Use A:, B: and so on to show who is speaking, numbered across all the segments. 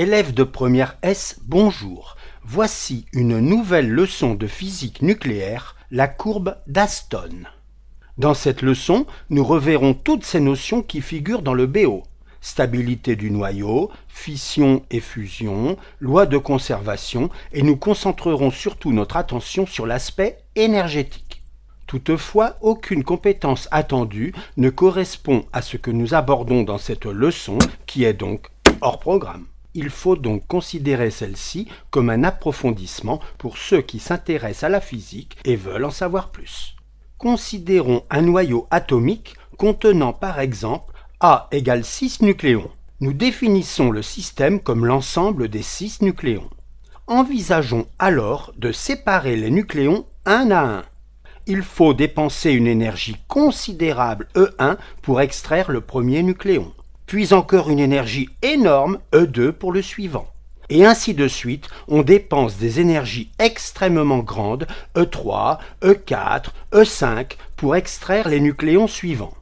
A: Élèves de première S, bonjour. Voici une nouvelle leçon de physique nucléaire, la courbe d'Aston. Dans cette leçon, nous reverrons toutes ces notions qui figurent dans le BO. Stabilité du noyau, fission et fusion, loi de conservation, et nous concentrerons surtout notre attention sur l'aspect énergétique. Toutefois, aucune compétence attendue ne correspond à ce que nous abordons dans cette leçon, qui est donc hors programme. Il faut donc considérer celle-ci comme un approfondissement pour ceux qui s'intéressent à la physique et veulent en savoir plus. Considérons un noyau atomique contenant par exemple A égale 6 nucléons. Nous définissons le système comme l'ensemble des 6 nucléons. Envisageons alors de séparer les nucléons un à un. Il faut dépenser une énergie considérable E1 pour extraire le premier nucléon, puis encore une énergie énorme E2 pour le suivant. Et ainsi de suite, on dépense des énergies extrêmement grandes E3, E4, E5 pour extraire les nucléons suivants.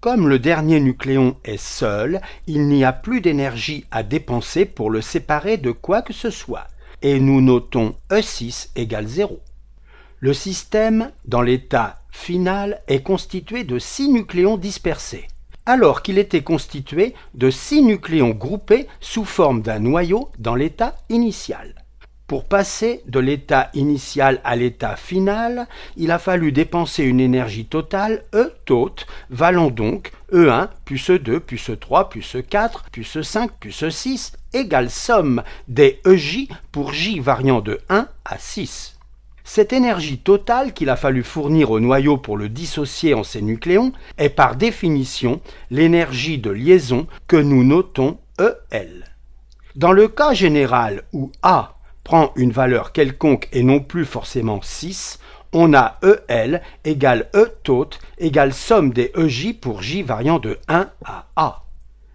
A: Comme le dernier nucléon est seul, il n'y a plus d'énergie à dépenser pour le séparer de quoi que ce soit. Et nous notons E6 égale 0. Le système, dans l'état final, est constitué de 6 nucléons dispersés, alors qu'il était constitué de 6 nucléons groupés sous forme d'un noyau dans l'état initial. Pour passer de l'état initial à l'état final, il a fallu dépenser une énergie totale E tot, valant donc E1 plus E2 plus E3 plus E4 plus E5 plus E6 égale somme des EJ pour J variant de 1 à 6. Cette énergie totale qu'il a fallu fournir au noyau pour le dissocier en ses nucléons est par définition l'énergie de liaison que nous notons EL. Dans le cas général où A prend une valeur quelconque et non plus forcément 6, on a EL égale E tot égale somme des EJ pour J variant de 1 à A.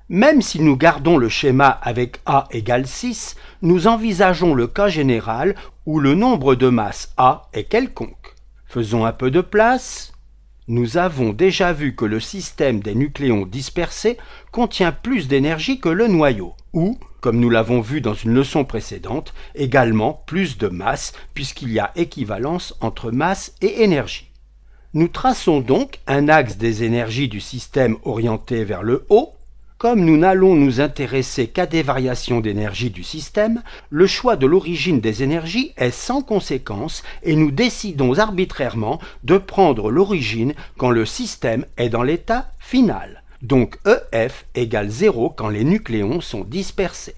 A: Même si nous gardons le schéma avec A égale 6, nous envisageons le cas général où le nombre de masses A est quelconque. Faisons un peu de place. Nous avons déjà vu que le système des nucléons dispersés contient plus d'énergie que le noyau, ou, comme nous l'avons vu dans une leçon précédente, également plus de masse, puisqu'il y a équivalence entre masse et énergie. Nous traçons donc un axe des énergies du système orienté vers le haut. Comme nous n'allons nous intéresser qu'à des variations d'énergie du système, le choix de l'origine des énergies est sans conséquence et nous décidons arbitrairement de prendre l'origine quand le système est dans l'état final. Donc EF égale 0 quand les nucléons sont dispersés.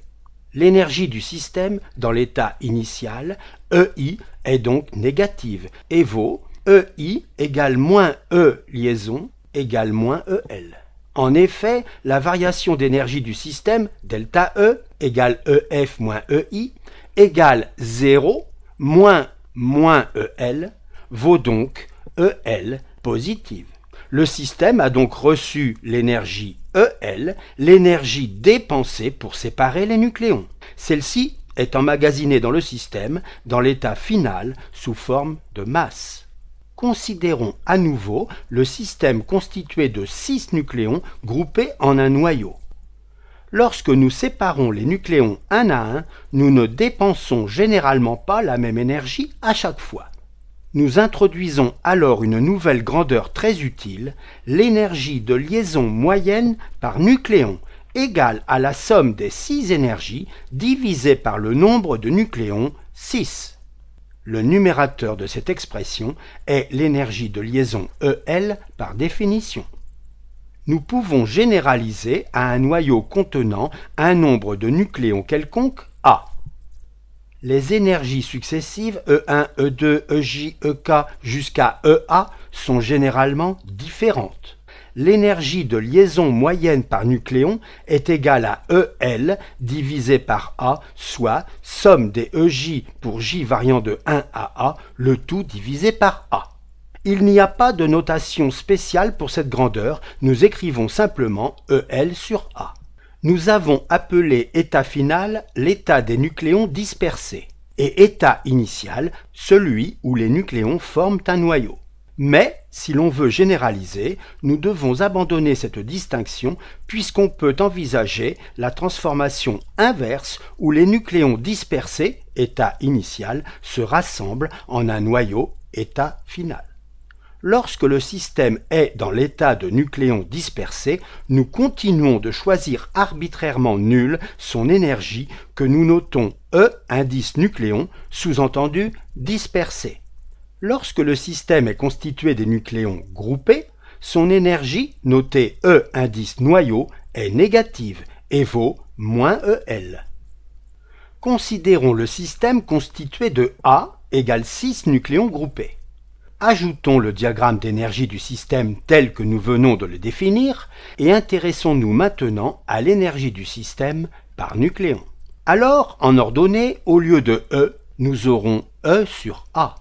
A: L'énergie du système dans l'état initial, EI, est donc négative et vaut EI égale moins E liaison égale moins EL. En effet, la variation d'énergie du système, delta E, égale EF moins EI, égale 0 moins EL, vaut donc EL positive. Le système a donc reçu l'énergie EL, l'énergie dépensée pour séparer les nucléons. Celle-ci est emmagasinée dans le système, dans l'état final, sous forme de masse. Considérons à nouveau le système constitué de 6 nucléons groupés en un noyau. Lorsque nous séparons les nucléons un à un, nous ne dépensons généralement pas la même énergie à chaque fois. Nous introduisons alors une nouvelle grandeur très utile, l'énergie de liaison moyenne par nucléon, égale à la somme des 6 énergies divisée par le nombre de nucléons 6. Le numérateur de cette expression est l'énergie de liaison EL par définition. Nous pouvons généraliser à un noyau contenant un nombre de nucléons quelconque A. Les énergies successives E1, E2, EJ, EK jusqu'à EA sont généralement différentes. L'énergie de liaison moyenne par nucléon est égale à EL divisé par A, soit somme des EJ pour J variant de 1 à A, le tout divisé par A. Il n'y a pas de notation spéciale pour cette grandeur, nous écrivons simplement EL sur A. Nous avons appelé état final l'état des nucléons dispersés, et état initial celui où les nucléons forment un noyau. Mais, si l'on veut généraliser, nous devons abandonner cette distinction puisqu'on peut envisager la transformation inverse où les nucléons dispersés, état initial, se rassemblent en un noyau, état final. Lorsque le système est dans l'état de nucléons dispersés, nous continuons de choisir arbitrairement nulle son énergie que nous notons E indice nucléon, sous-entendu dispersé. Lorsque le système est constitué des nucléons groupés, son énergie, notée E indice noyau, est négative et vaut moins EL. Considérons le système constitué de A égale 6 nucléons groupés. Ajoutons le diagramme d'énergie du système tel que nous venons de le définir et intéressons-nous maintenant à l'énergie du système par nucléon. Alors, en ordonnée, au lieu de E, nous aurons E sur A.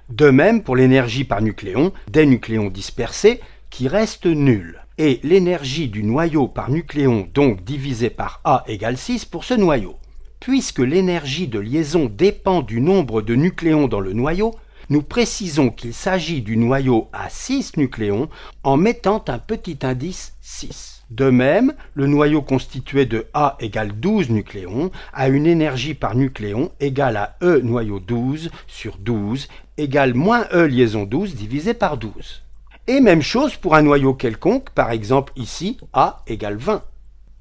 A: De même pour l'énergie par nucléon des nucléons dispersés qui reste nulle. Et l'énergie du noyau par nucléon donc divisé par A égale 6 pour ce noyau. Puisque l'énergie de liaison dépend du nombre de nucléons dans le noyau, nous précisons qu'il s'agit du noyau à 6 nucléons en mettant un petit indice 6. De même, le noyau constitué de A égale 12 nucléons a une énergie par nucléon égale à E noyau 12 sur 12 égale moins E liaison 12 divisé par 12. Et même chose pour un noyau quelconque, par exemple ici A égale 20.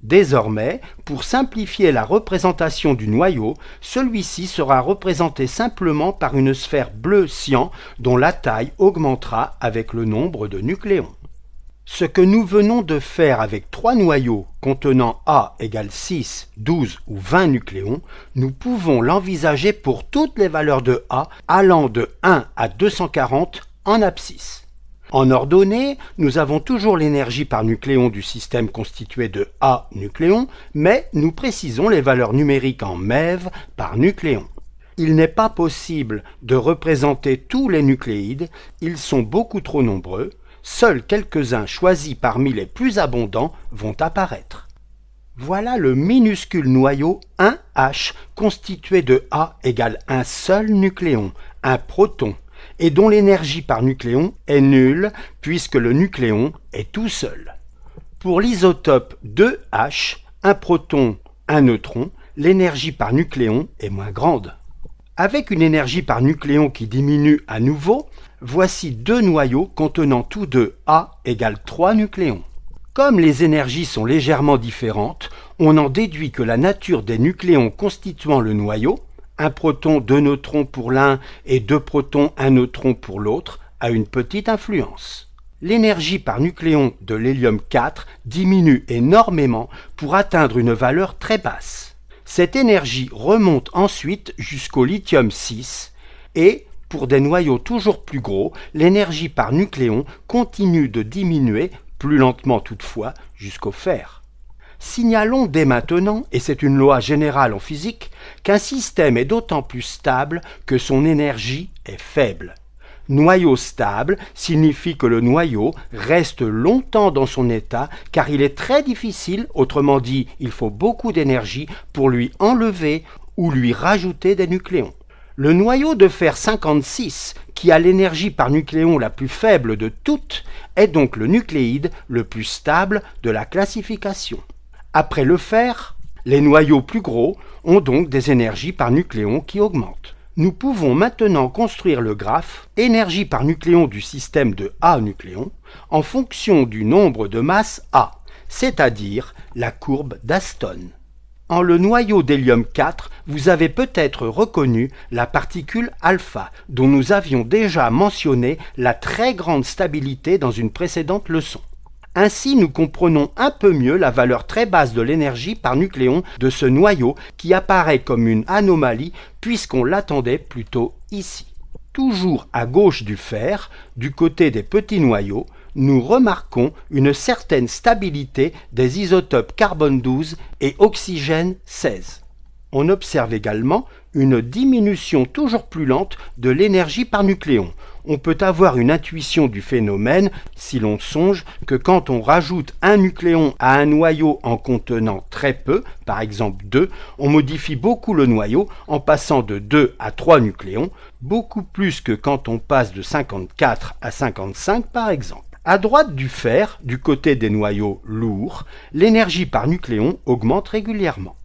A: Désormais, pour simplifier la représentation du noyau, celui-ci sera représenté simplement par une sphère bleue cyan dont la taille augmentera avec le nombre de nucléons. Ce que nous venons de faire avec 3 noyaux contenant A égale 6, 12 ou 20 nucléons, nous pouvons l'envisager pour toutes les valeurs de A allant de 1 à 240 en abscisse. En ordonnée, nous avons toujours l'énergie par nucléon du système constitué de A nucléons, mais nous précisons les valeurs numériques en MeV par nucléon. Il n'est pas possible de représenter tous les nucléides, ils sont beaucoup trop nombreux, seuls quelques-uns choisis parmi les plus abondants vont apparaître. Voilà le minuscule noyau 1H constitué de A égale un seul nucléon, un proton, et dont l'énergie par nucléon est nulle puisque le nucléon est tout seul. Pour l'isotope 2H, un proton, un neutron, l'énergie par nucléon est moins grande. Avec une énergie par nucléon qui diminue à nouveau, voici 2 noyaux contenant tous deux A égale 3 nucléons. Comme les énergies sont légèrement différentes, on en déduit que la nature des nucléons constituant le noyau, un proton, 2 neutrons pour l'un et 2 protons, 1 neutron pour l'autre, a une petite influence. L'énergie par nucléon de l'hélium 4 diminue énormément pour atteindre une valeur très basse. Cette énergie remonte ensuite jusqu'au lithium 6 et, pour des noyaux toujours plus gros, l'énergie par nucléon continue de diminuer, plus lentement toutefois, jusqu'au fer. Signalons dès maintenant, et c'est une loi générale en physique, qu'un système est d'autant plus stable que son énergie est faible. Noyau stable signifie que le noyau reste longtemps dans son état car il est très difficile, autrement dit, il faut beaucoup d'énergie pour lui enlever ou lui rajouter des nucléons. Le noyau de fer 56, qui a l'énergie par nucléon la plus faible de toutes, est donc le nucléide le plus stable de la classification. Après le fer, les noyaux plus gros ont donc des énergies par nucléon qui augmentent. Nous pouvons maintenant construire le graphe énergie par nucléon du système de A nucléon en fonction du nombre de masses A, c'est-à-dire la courbe d'Aston. En le noyau d'hélium 4, vous avez peut-être reconnu la particule alpha, dont nous avions déjà mentionné la très grande stabilité dans une précédente leçon. Ainsi, nous comprenons un peu mieux la valeur très basse de l'énergie par nucléon de ce noyau qui apparaît comme une anomalie puisqu'on l'attendait plutôt ici. Toujours à gauche du fer, du côté des petits noyaux, nous remarquons une certaine stabilité des isotopes carbone 12 et oxygène 16. On observe également une diminution toujours plus lente de l'énergie par nucléon. On peut avoir une intuition du phénomène si l'on songe que quand on rajoute un nucléon à un noyau en contenant très peu, par exemple 2, on modifie beaucoup le noyau en passant de 2 à 3 nucléons, beaucoup plus que quand on passe de 54 à 55 par exemple. À droite du fer, du côté des noyaux lourds, l'énergie par nucléon augmente régulièrement.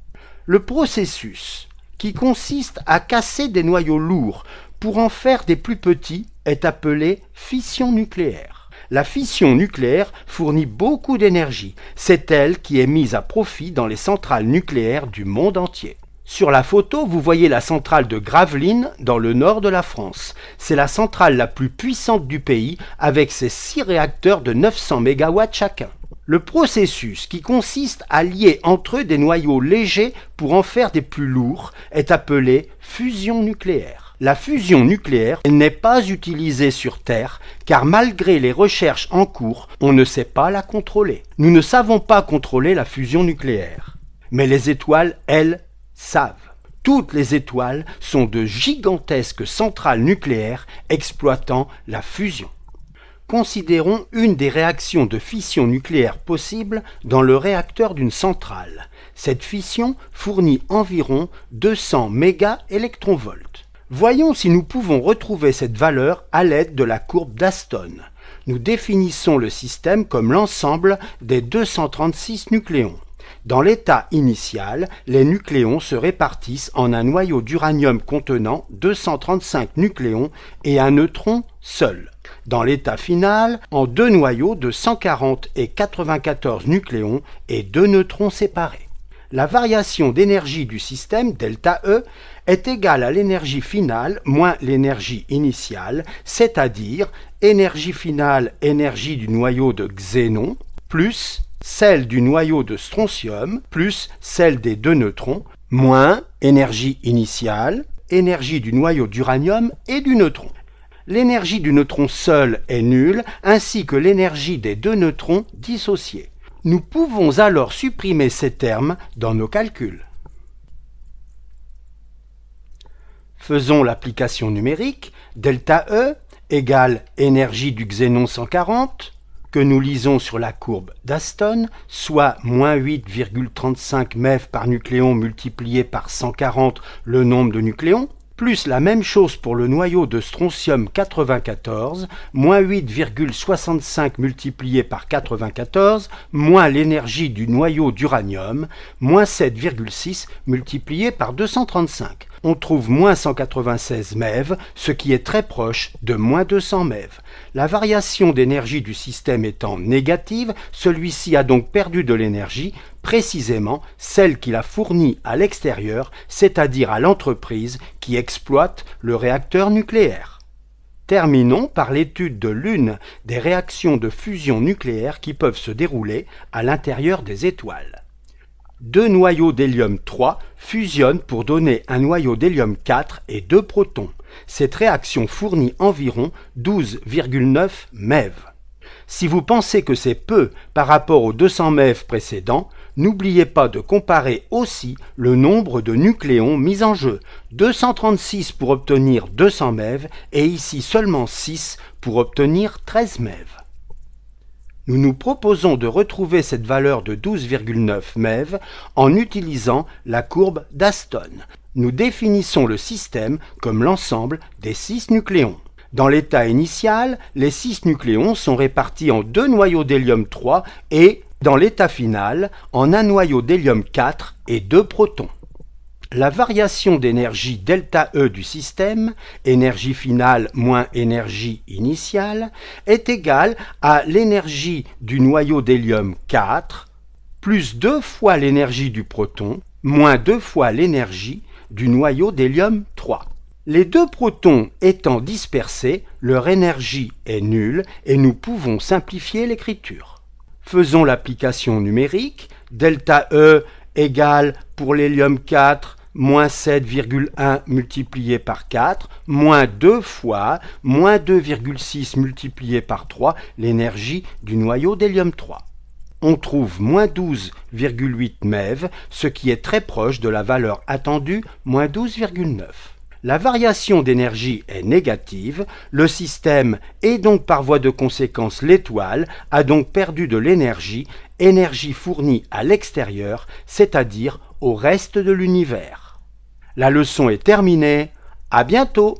A: Le processus, qui consiste à casser des noyaux lourds pour en faire des plus petits, est appelé fission nucléaire. La fission nucléaire fournit beaucoup d'énergie. C'est elle qui est mise à profit dans les centrales nucléaires du monde entier. Sur la photo, vous voyez la centrale de Gravelines dans le nord de la France. C'est la centrale la plus puissante du pays avec ses 6 réacteurs de 900 MW chacun. Le processus qui consiste à lier entre eux des noyaux légers pour en faire des plus lourds est appelé fusion nucléaire. La fusion nucléaire n'est pas utilisée sur Terre car malgré les recherches en cours, on ne sait pas la contrôler. Nous ne savons pas contrôler la fusion nucléaire. Mais les étoiles, elles, savent. Toutes les étoiles sont de gigantesques centrales nucléaires exploitant la fusion. Considérons une des réactions de fission nucléaire possibles dans le réacteur d'une centrale. Cette fission fournit environ 200 mégaélectronvolts. Voyons si nous pouvons retrouver cette valeur à l'aide de la courbe d'Aston. Nous définissons le système comme l'ensemble des 236 nucléons. Dans l'état initial, les nucléons se répartissent en un noyau d'uranium contenant 235 nucléons et un neutron seul. Dans l'état final, en 2 noyaux de 140 et 94 nucléons et 2 neutrons séparés. La variation d'énergie du système, delta E, est égale à l'énergie finale moins l'énergie initiale, c'est-à-dire énergie finale, énergie du noyau de xénon, plus celle du noyau de strontium, plus celle des 2 neutrons, moins énergie initiale, énergie du noyau d'uranium et du neutron. L'énergie du neutron seul est nulle, ainsi que l'énergie des 2 neutrons dissociés. Nous pouvons alors supprimer ces termes dans nos calculs. Faisons l'application numérique. Delta E égale énergie du xénon 140, que nous lisons sur la courbe d'Aston, soit moins 8,35 MeV par nucléon multiplié par 140 le nombre de nucléons, plus la même chose pour le noyau de strontium 94, moins 8,65 multiplié par 94, moins l'énergie du noyau d'uranium, moins 7,6 multiplié par 235. On trouve moins 196 MeV, ce qui est très proche de moins 200 MeV. La variation d'énergie du système étant négative, celui-ci a donc perdu de l'énergie, précisément celle qu'il a fournie à l'extérieur, c'est-à-dire à l'entreprise qui exploite le réacteur nucléaire. Terminons par l'étude de l'une des réactions de fusion nucléaire qui peuvent se dérouler à l'intérieur des étoiles. 2 noyaux d'hélium 3 fusionnent pour donner un noyau d'hélium 4 et 2 protons. Cette réaction fournit environ 12,9 MeV. Si vous pensez que c'est peu par rapport aux 200 MeV précédents, n'oubliez pas de comparer aussi le nombre de nucléons mis en jeu. 236 pour obtenir 200 MeV et ici seulement 6 pour obtenir 13 MeV. Nous nous proposons de retrouver cette valeur de 12,9 MeV en utilisant la courbe d'Aston. Nous définissons le système comme l'ensemble des 6 nucléons. Dans l'état initial, les 6 nucléons sont répartis en 2 noyaux d'hélium 3 et, dans l'état final, en un noyau d'hélium 4 et 2 protons. La variation d'énergie delta E du système, énergie finale moins énergie initiale, est égale à l'énergie du noyau d'hélium 4 plus 2 fois l'énergie du proton moins 2 fois l'énergie du noyau d'hélium 3. Les 2 protons étant dispersés, leur énergie est nulle et nous pouvons simplifier l'écriture. Faisons l'application numérique. Delta E égale pour l'hélium 4 moins 7,1 multiplié par 4, moins 2 fois, moins 2,6 multiplié par 3, l'énergie du noyau d'hélium 3. on trouve moins 12,8 MeV, ce qui est très proche de la valeur attendue, moins 12,9. La variation d'énergie est négative, le système et donc par voie de conséquence l'étoile a donc perdu de l'énergie, énergie fournie à l'extérieur, c'est-à-dire au reste de l'univers. La leçon est terminée, à bientôt!